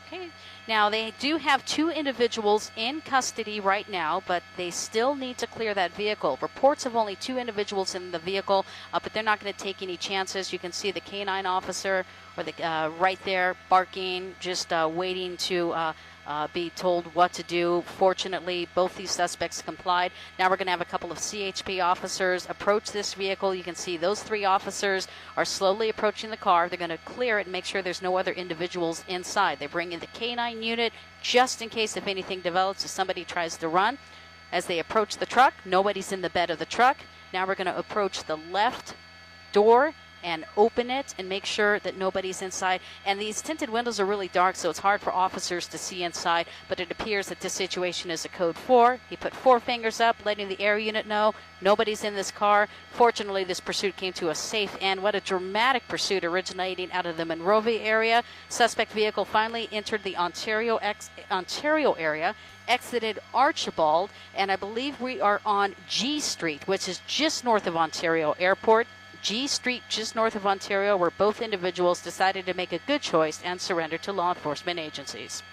Okay. Now, they do have two individuals in custody right now, but they still need to clear that vehicle. Reports of only two individuals in the vehicle, but they're not going to take any chances. You can see the canine officer or the right there barking, just waiting to be told what to do. Fortunately, both these suspects complied. Now we're going to have a couple of CHP officers approach this vehicle. You can see those three officers are slowly approaching the car. They're going to clear it and make sure there's no other individuals inside. They bring in the canine unit just in case if anything develops, if somebody tries to run. As they approach the truck, nobody's in the bed of the truck. Now we're going to approach the left door and open it and make sure that nobody's inside. And these tinted windows are really dark, so it's hard for officers to see inside, but it appears that this situation is a code 4. He put 4 fingers up, letting the air unit know nobody's in this car. Fortunately, this pursuit came to a safe end. What a dramatic pursuit originating out of the Monrovia area. Suspect vehicle finally entered the Ontario area, exited Archibald, and I believe we are on G Street, which is just north of Ontario Airport. G Street, just north of Ontario, where both individuals decided to make a good choice and surrender to law enforcement agencies.